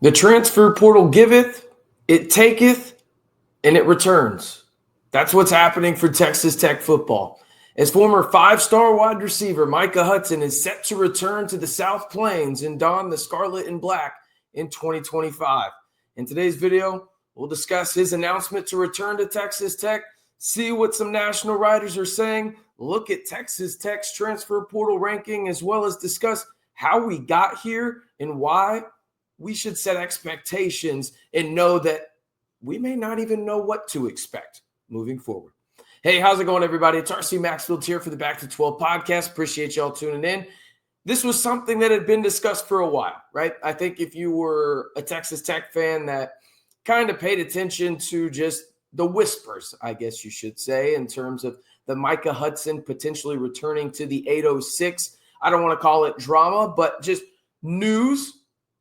The transfer portal giveth, it taketh, and it returns. That's what's happening for Texas Tech football. As former five-star wide receiver Micah Hudson is set to return to the South Plains and don the scarlet and black in 2025. In today's video, we'll discuss his announcement to return to Texas Tech, see what some national writers are saying, look at Texas Tech's transfer portal ranking, as well as discuss how we got here and why we should set expectations and know that we may not even know what to expect moving forward. Hey, how's it going, everybody? It's RC Maxfield here for the Back to 12 podcast. Appreciate y'all tuning in. This was something that had been discussed for a while, right? I think if you were a Texas Tech fan that kind of paid attention to just the whispers, I guess you should say, in terms of the Micah Hudson potentially returning to the 806. I don't want to call it drama, but just news.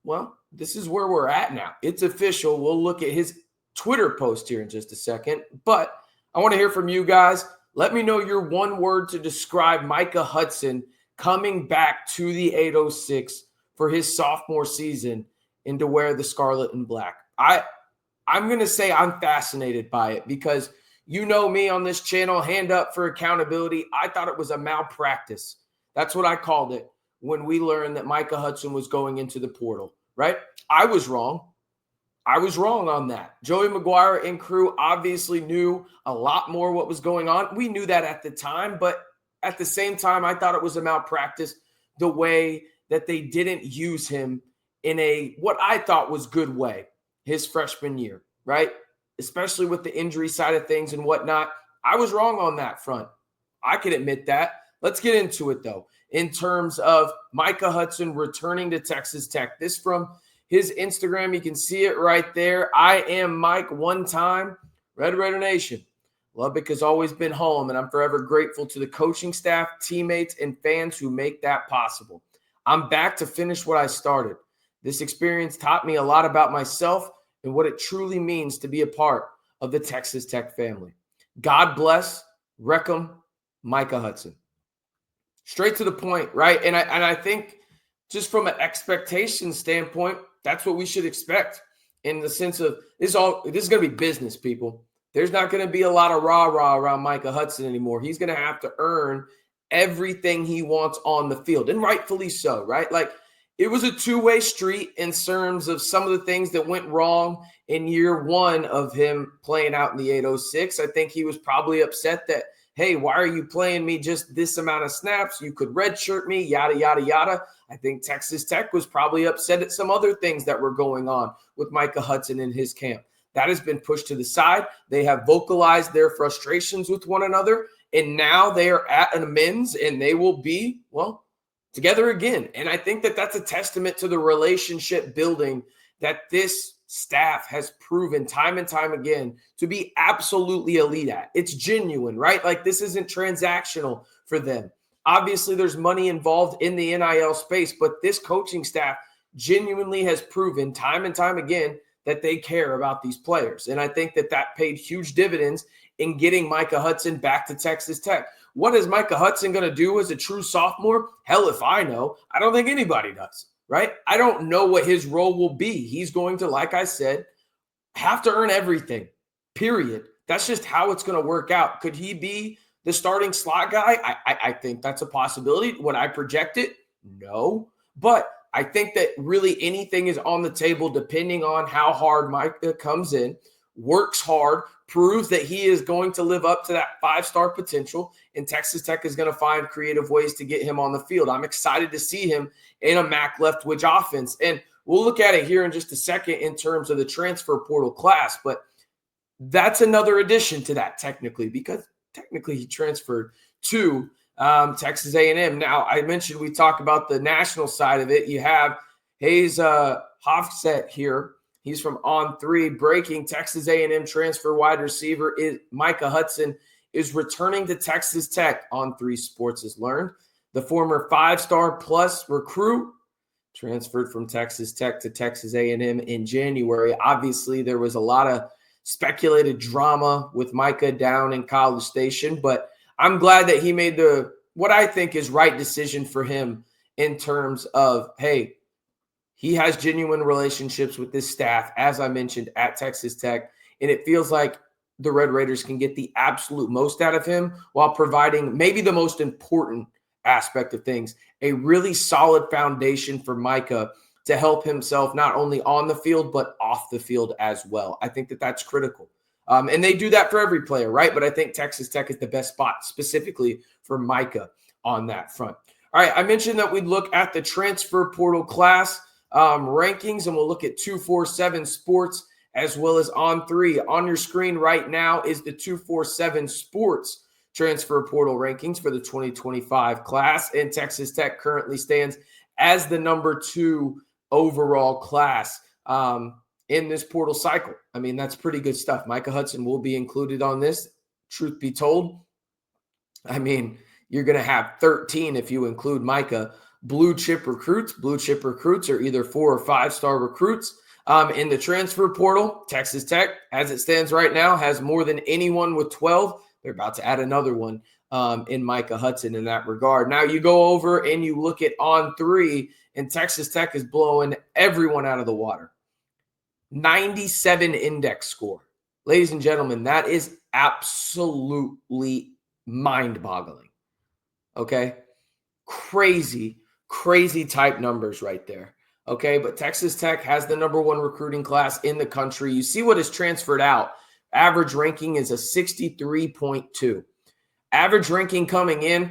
Well, this is where we're at now. It's official. We'll look at his Twitter post here in just a second, but I want to hear from you guys. Let me know your one word to describe Micah Hudson coming back to the 806 for his sophomore season and to wear the scarlet and black. I'm going to say I'm fascinated by it because you know me on this channel, hand up for accountability. I thought it was a malpractice. That's what I called it when we learned that Micah Hudson was going into the portal, right? I was wrong. I was wrong on that. Joey McGuire and crew obviously knew a lot more what was going on. We knew that at the time, but at the same time, I thought it was a malpractice the way that they didn't use him in a what I thought was good way his freshman year, right? Especially with the injury side of things and whatnot. I was wrong on that front. I can admit that. Let's get into it, though, in terms of Micah Hudson returning to Texas Tech. This from his Instagram. You can see it right there. I am Mike one time. Red Raider Nation. Lubbock has always been home, and I'm forever grateful to the coaching staff, teammates, and fans who make that possible. I'm back to finish what I started. This experience taught me a lot about myself and what it truly means to be a part of the Texas Tech family. God bless, Wreckham, Micah Hudson. Straight to the point, right? And I think just from an expectation standpoint, that's what we should expect in the sense of this is going to be business, people. There's not going to be a lot of rah-rah around Micah Hudson anymore. He's going to have to earn everything he wants on the field, and rightfully so, right? Like, it was a two-way street in terms of some of the things that went wrong in year one of him playing out in the 806. I think he was probably upset that, hey, why are you playing me just this amount of snaps? You could redshirt me, yada, yada, yada. I think Texas Tech was probably upset at some other things that were going on with Micah Hudson in his camp. That has been pushed to the side. They have vocalized their frustrations with one another, and now they are at an amends, and they will be, well, together again. And I think that that's a testament to the relationship building that this staff has proven time and time again to be absolutely elite at. It's genuine, right? Like, this isn't transactional for them. Obviously, there's money involved in the NIL space, but this coaching staff genuinely has proven time and time again that they care about these players. And I think that that paid huge dividends in getting Micah Hudson back to Texas Tech. What is Micah Hudson going to do as a true sophomore? Hell if I know. I don't think anybody does, right? I don't know what his role will be. He's going to, like I said, have to earn everything, period. That's just how it's going to work out. Could he be the starting slot guy? I think that's a possibility. Would I project it? No. But I think that really anything is on the table depending on how hard Micah comes in, works hard, proves that he is going to live up to that five-star potential, and Texas Tech is going to find creative ways to get him on the field. I'm excited to see him in a Mac Leftwich offense, and we'll look at it here in just a second in terms of the transfer portal class, but that's another addition to that technically, because technically he transferred to Texas A&M. Now, I mentioned we talk about the national side of it. You have Hayes Hofstedt here. He's from On3. Breaking Texas A&M transfer wide receiver Micah Hudson is returning to Texas Tech. On3 Sports has learned. The former five-star plus recruit transferred from Texas Tech to Texas A&M in January. Obviously, there was a lot of speculated drama with Micah down in College Station, but I'm glad that he made what I think is right decision for him in terms of, hey, He has genuine relationships with this staff, as I mentioned, at Texas Tech, and it feels like the Red Raiders can get the absolute most out of him while providing maybe the most important aspect of things, a really solid foundation for Micah to help himself not only on the field, but off the field as well. I think that that's critical. And they do that for every player, right? But I think Texas Tech is the best spot specifically for Micah on that front. All right, I mentioned that we'd look at the transfer portal class rankings, and we'll look at 247 Sports as well as On3. On your screen right now is the 247 Sports transfer portal rankings for the 2025 class, and Texas Tech currently stands as the number 2 overall class in this portal cycle. I mean, that's pretty good stuff. Micah Hudson will be included on this. Truth be told, I mean, you're going to have 13 if you include Micah blue chip recruits. Blue chip recruits are either 4 or 5-star recruits. In the transfer portal, Texas Tech, as it stands right now, has more than anyone with 12. They're about to add another one in Micah Hudson in that regard. Now you go over and you look at On3, and Texas Tech is blowing everyone out of the water. 97 index score. Ladies and gentlemen, that is absolutely mind-boggling. Okay? Crazy type numbers right there. Okay, but Texas Tech has the number 1 recruiting class in the country. You see what is transferred out. Average ranking is a 63.2. Average ranking coming in,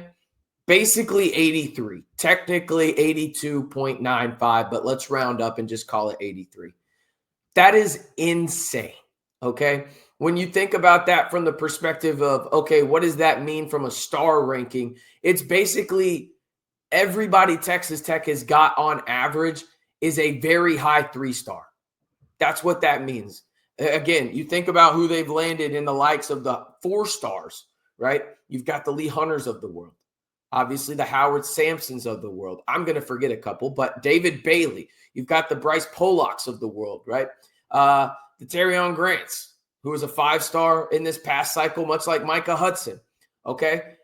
basically 83. Technically 82.95, but let's round up and just call it 83. That is insane, okay? When you think about that from the perspective of, okay, what does that mean from a star ranking? It's basically everybody Texas Tech has got on average is a very high 3-star. That's what that means. Again, you think about who they've landed in the likes of the 4 stars, right? You've got the Lee Hunters of the world. Obviously, the Howard Sampsons of the world. I'm going to forget a couple, but David Bailey. You've got the Bryce Pollocks of the world, right? The Terrion Grants, who was a 5-star in this past cycle, much like Micah Hudson, okay?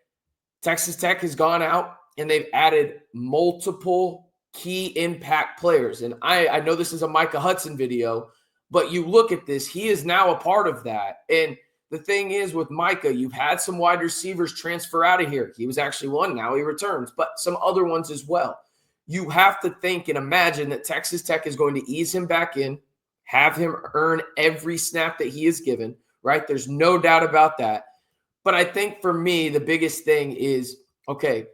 Texas Tech has gone out and they've added multiple key impact players. And I know this is a Micah Hudson video, but you look at this, he is now a part of that. And the thing is with Micah, you've had some wide receivers transfer out of here. He was actually one, now he returns, but some other ones as well. You have to think and imagine that Texas Tech is going to ease him back in, have him earn every snap that he is given, right? There's no doubt about that. But I think for me, the biggest thing is, okay,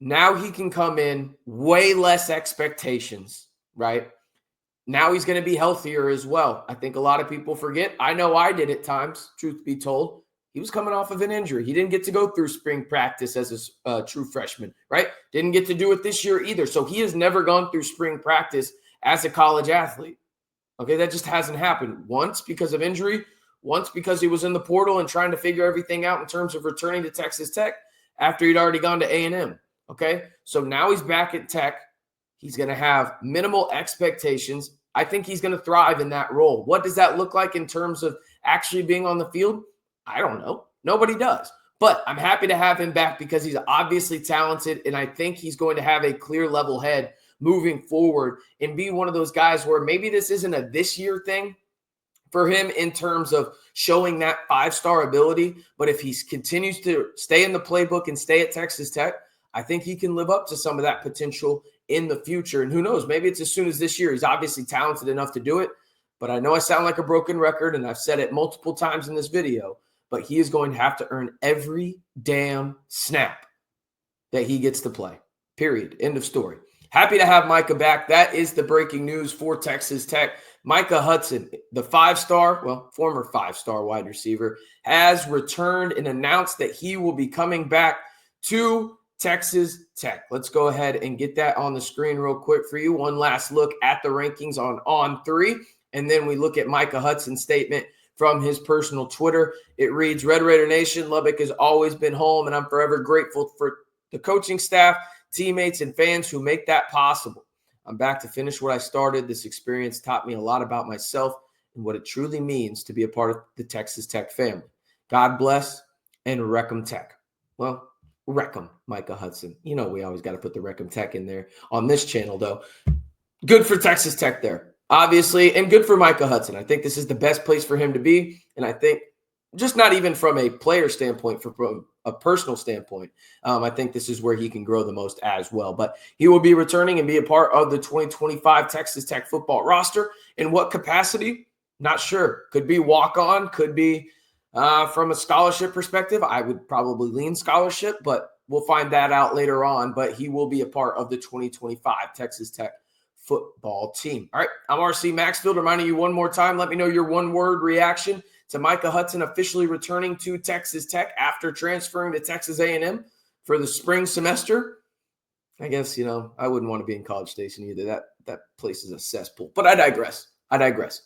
now he can come in way less expectations, right? Now he's going to be healthier as well. I think a lot of people forget. I know I did at times, truth be told. He was coming off of an injury. He didn't get to go through spring practice as a true freshman, right? Didn't get to do it this year either. So he has never gone through spring practice as a college athlete. Okay, that just hasn't happened. Once because of injury, once because he was in the portal and trying to figure everything out in terms of returning to Texas Tech after he'd already gone to A&M. Okay, so now he's back at Tech. He's going to have minimal expectations. I think he's going to thrive in that role. What does that look like in terms of actually being on the field? I don't know. Nobody does. But I'm happy to have him back because he's obviously talented, and I think he's going to have a clear level head moving forward and be one of those guys where maybe this isn't a this year thing for him in terms of showing that 5-star ability. But if he continues to stay in the playbook and stay at Texas Tech, I think he can live up to some of that potential in the future. And who knows, maybe it's as soon as this year. He's obviously talented enough to do it. But I know I sound like a broken record, and I've said it multiple times in this video, but he is going to have to earn every damn snap that he gets to play. Period. End of story. Happy to have Micah back. That is the breaking news for Texas Tech. Micah Hudson, the 5-star, well, former 5-star wide receiver, has returned and announced that he will be coming back to Texas Tech. Let's go ahead and get that on the screen real quick for you. One last look at the rankings on 3, and then we look at Micah Hudson's statement from his personal Twitter. It reads, Red Raider Nation, Lubbock has always been home, and I'm forever grateful for the coaching staff, teammates, and fans who make that possible. I'm back to finish what I started. This experience taught me a lot about myself and what it truly means to be a part of the Texas Tech family. God bless and Wreck-'em Tech. Well, Wreck-'em, Micah Hudson. You know we always got to put the Wreck-'em Tech in there. On this channel, though, Good for Texas Tech there, obviously, and good for Micah Hudson. I think this is the best place for him to be, and I think just not even from a player standpoint, from a personal standpoint, I think this is where he can grow the most as well. But he will be returning and be a part of the 2025 Texas Tech football roster. In what capacity? Not sure. Could be walk-on, could be from a scholarship perspective. I would probably lean scholarship, but we'll find that out later on. But he will be a part of the 2025 Texas Tech football team. All right, I'm RC Maxfield, reminding you one more time, let me know your one-word reaction to Micah Hudson officially returning to Texas Tech after transferring to Texas A&M for the spring semester. I guess, I wouldn't want to be in College Station either. That place is a cesspool. But I digress.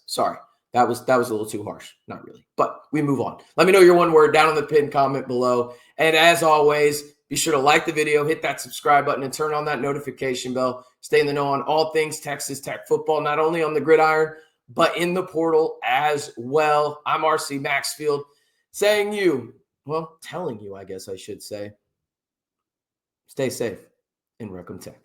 Sorry. That was a little too harsh. Not really. But we move on. Let me know your one word down in the pinned comment below. And as always, be sure to like the video, hit that subscribe button, and turn on that notification bell. Stay in the know on all things Texas Tech football, not only on the gridiron, but in the portal as well. I'm RC Maxfield telling you, I guess I should say, stay safe and welcome Tech.